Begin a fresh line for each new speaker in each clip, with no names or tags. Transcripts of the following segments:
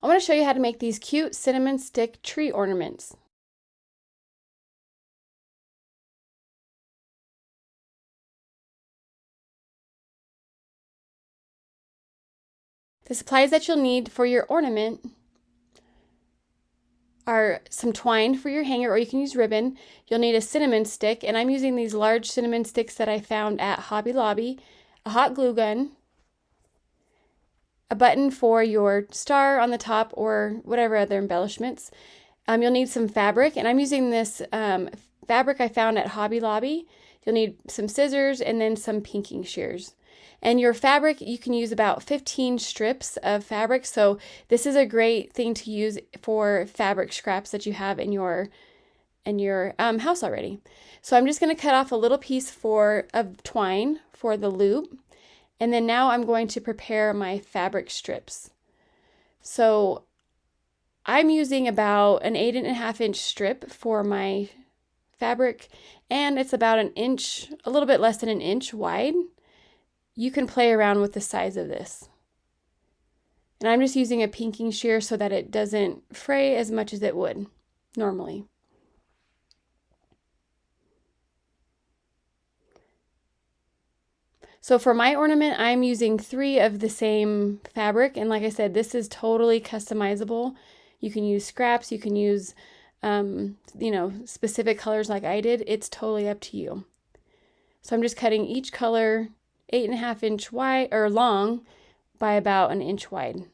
I want to show you how to make these cute cinnamon stick tree ornaments. The supplies that you'll need for your ornament are some twine for your hanger, or you can use ribbon. You'll need a cinnamon stick, and I'm using these large cinnamon sticks that I found at Hobby Lobby, a hot glue gun, a button for your star on the top, or whatever other embellishments. You'll need some fabric, and I'm using this fabric I found at Hobby Lobby. You'll need some scissors and then some pinking shears. And your fabric, you can use about 15 strips of fabric. So this is a great thing to use for fabric scraps that you have in your house already. So I'm just going to cut off a little piece of twine for the loop. And then now I'm going to prepare my fabric strips. So I'm using about an 8.5-inch strip for my fabric, and it's about an inch, a little bit less than an inch wide. You can play around with the size of this. And I'm just using a pinking shear so that it doesn't fray as much as it would normally. So for my ornament, I'm using 3 of the same fabric, and like I said, this is totally customizable. You can use scraps, you can use specific colors like I did. It's totally up to you. So I'm just cutting each color 8.5-inch wide or long by about an inch wide.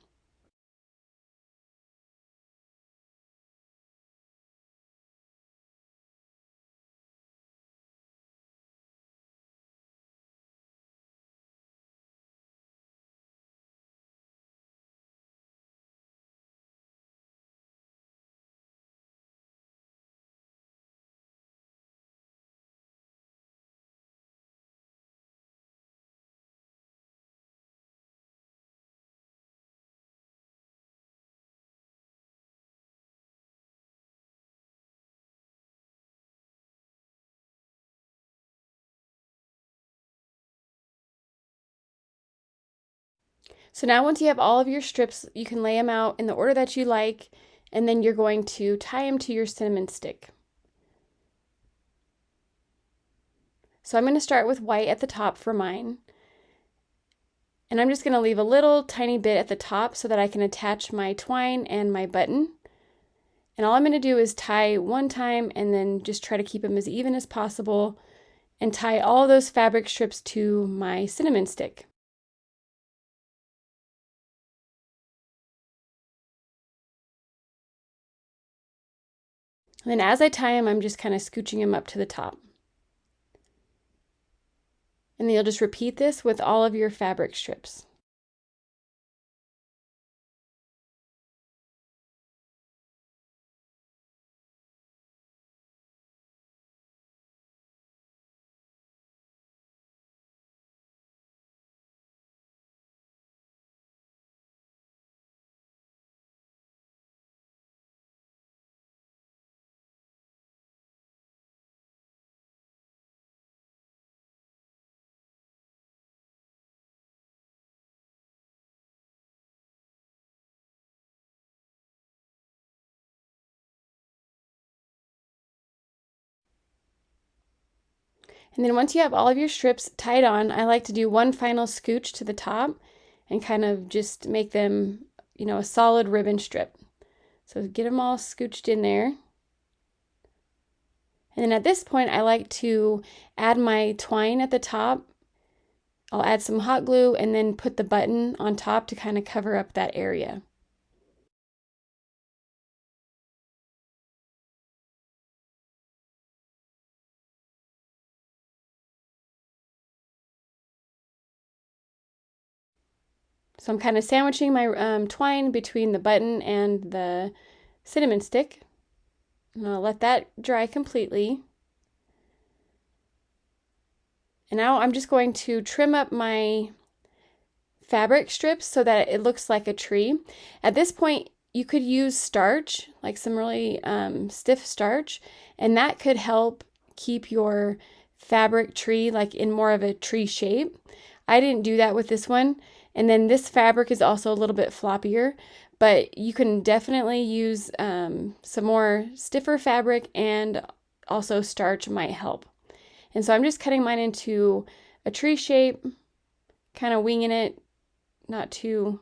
So now once you have all of your strips, you can lay them out in the order that you like, and then you're going to tie them to your cinnamon stick. So I'm going to start with white at the top for mine. And I'm just going to leave a little tiny bit at the top so that I can attach my twine and my button. And all I'm going to do is tie one time and then just try to keep them as even as possible and tie all those fabric strips to my cinnamon stick. And then as I tie them, I'm just kind of scooching them up to the top. And then you'll just repeat this with all of your fabric strips. And then once you have all of your strips tied on, I like to do one final scooch to the top and kind of just make them, a solid ribbon strip. So get them all scooched in there. And then at this point, I like to add my twine at the top. I'll add some hot glue and then put the button on top to kind of cover up that area. So I'm kind of sandwiching my twine between the button and the cinnamon stick. And I'll let that dry completely. And now I'm just going to trim up my fabric strips so that it looks like a tree. At this point, you could use starch, like some really stiff starch, and that could help keep your fabric tree like in more of a tree shape. I didn't do that with this one. And then this fabric is also a little bit floppier, but you can definitely use some more stiffer fabric, and also starch might help. And so I'm just cutting mine into a tree shape, kind of winging it, not too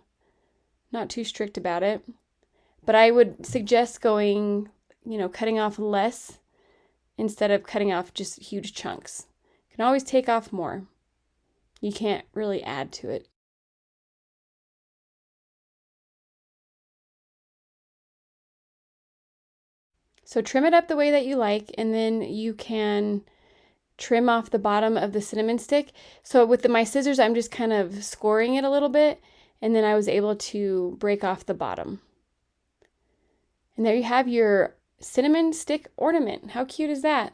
strict about it. But I would suggest going, cutting off less instead of cutting off just huge chunks. You can always take off more. You can't really add to it. So trim it up the way that you like, and then you can trim off the bottom of the cinnamon stick. So with my scissors, I'm just kind of scoring it a little bit, and then I was able to break off the bottom. And there you have your cinnamon stick ornament. How cute is that?